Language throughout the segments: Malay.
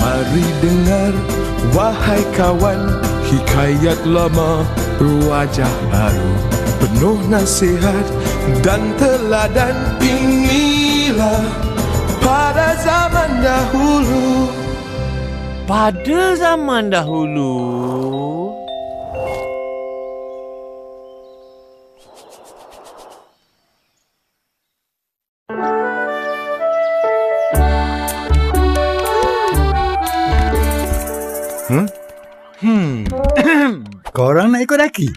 Mari dengar, wahai kawan, hikayat lama berwajah baru, penuh nasihat dan teladan. Inilah pada zaman dahulu. Pada zaman dahulu. Korang nak ikut Aki?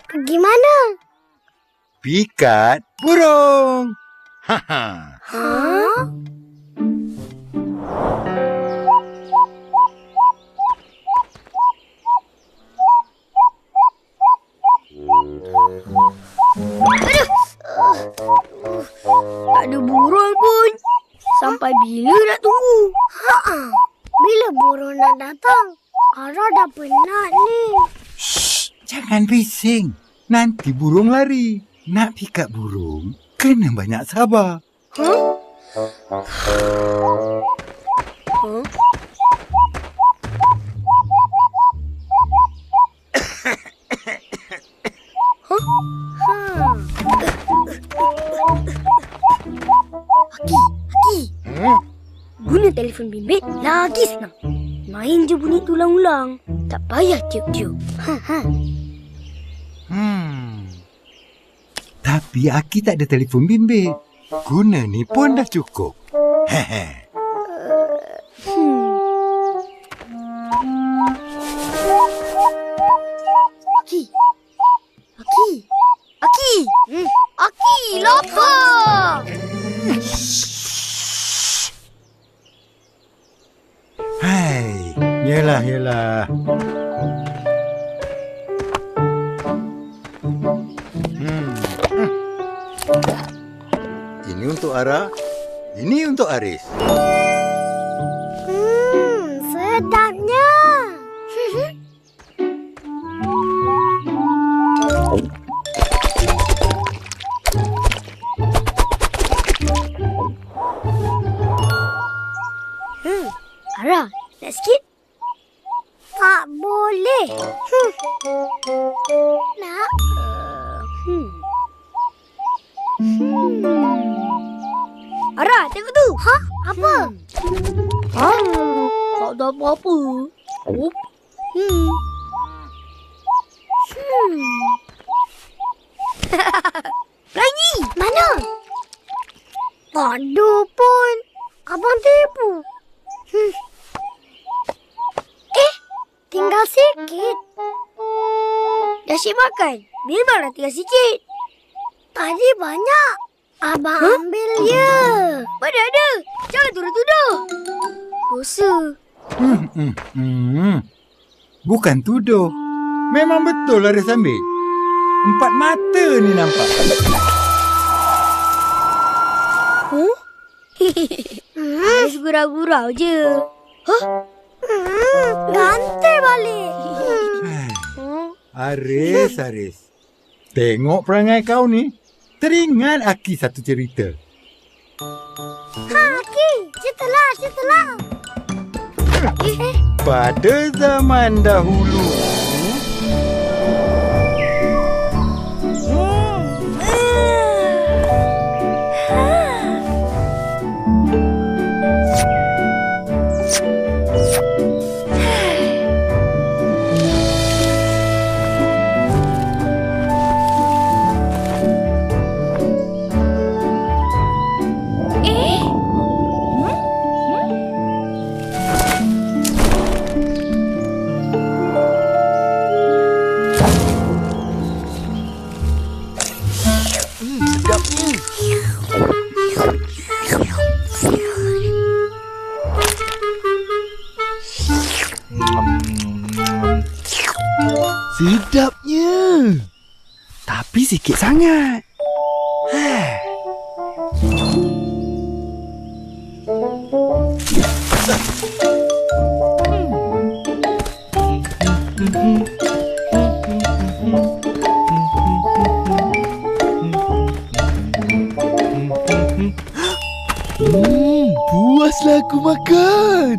Pergi mana? Pikat burung. Ha? Aduh. Tak ada burung pun. Sampai bila nak tunggu? Bila burung nak datang? Ara dah penat ni. Jangan bising. Nanti burung lari. Nak pikat burung, kena banyak sabar. Aki. Guna telefon bimbit lagi senang. Main je bunyi tulang-ulang. Tak payah tiup-tiup. Tapi Aki tak ada telefon bimbit. Guna ni pun dah cukup. Aki, lapar. Hai, yelah. Ini untuk Ara, ini untuk Aris. Sedapnya. Ara, nak sikit? Tak boleh. Nak? Ara, tengok tu. Ha? Apa? Tak ada apa-apa. Pelangi! Mana? Tak ada pun. Abang tipu. Tinggal sikit. Dah siap makan? Memanglah tinggal sikit. Tadi banyak. Abang ambil je. Mana ada? Jangan tuduh-tuduh. Dosa. Bukan tuduh. Memang betul Aris ambil. 4 mata ni nampak. Aris gurau-gurau je. Ganti balik. Aris. Tengok perangai kau ni. Teringat Aki satu cerita. Aki, ceritalah. Pada zaman dahulu. Sedapnya. Tapi sikit sangat. Puaslah aku makan.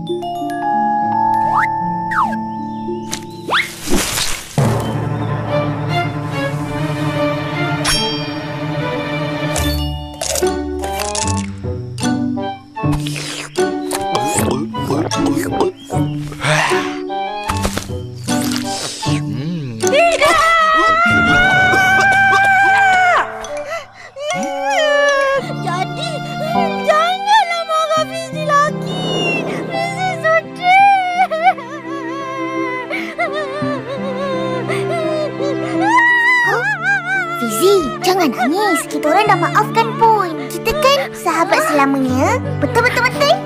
Jadi, janganlah marah Fizi lagi. Fizi sedih. Fizi, jangan nangis. Kita orang dah maafkan pun. Kita kan sahabat selamanya. Betul-betul-betul.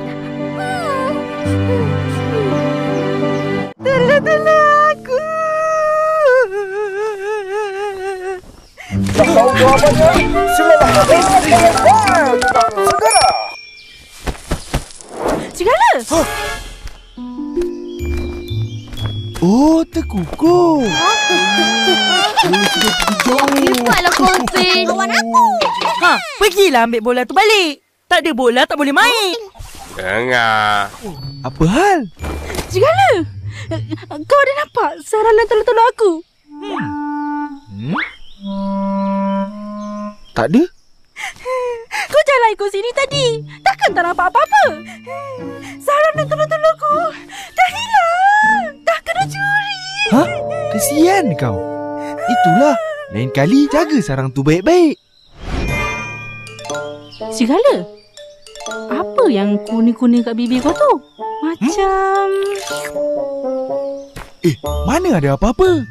Tolong aku. Tak tahu jawapannya? Silalah habis dengan segera. Segala. Oh, terkukuh. Cepatlah kau, Fiz. Kawan aku. Pergilah ambil bola tu balik. Tak ada bola, tak boleh main. Dengar. Apa hal? Segala. Kau ada nampak saranan telur-telur aku? Tak ada? Kau jalan ikut sini tadi. Takkan tak nampak apa-apa? Saranan telur-telurku dah hilang. Dah kena curi. Hah? Kesian kau. Itulah. Lain kali jaga sarang tu baik-baik. Segala. Apa yang kuning-kuning kat bibir kau tu? Macam... Mana ada apa-apa?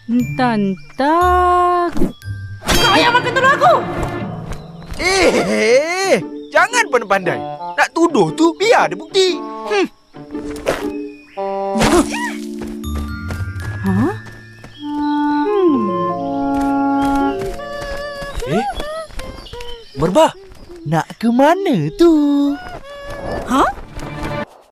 Entah-entah... Kau yang makan telur aku! Jangan pandai-pandai. Nak tuduh tu biar ada bukti. Ha? Merbah, nak ke mana tu?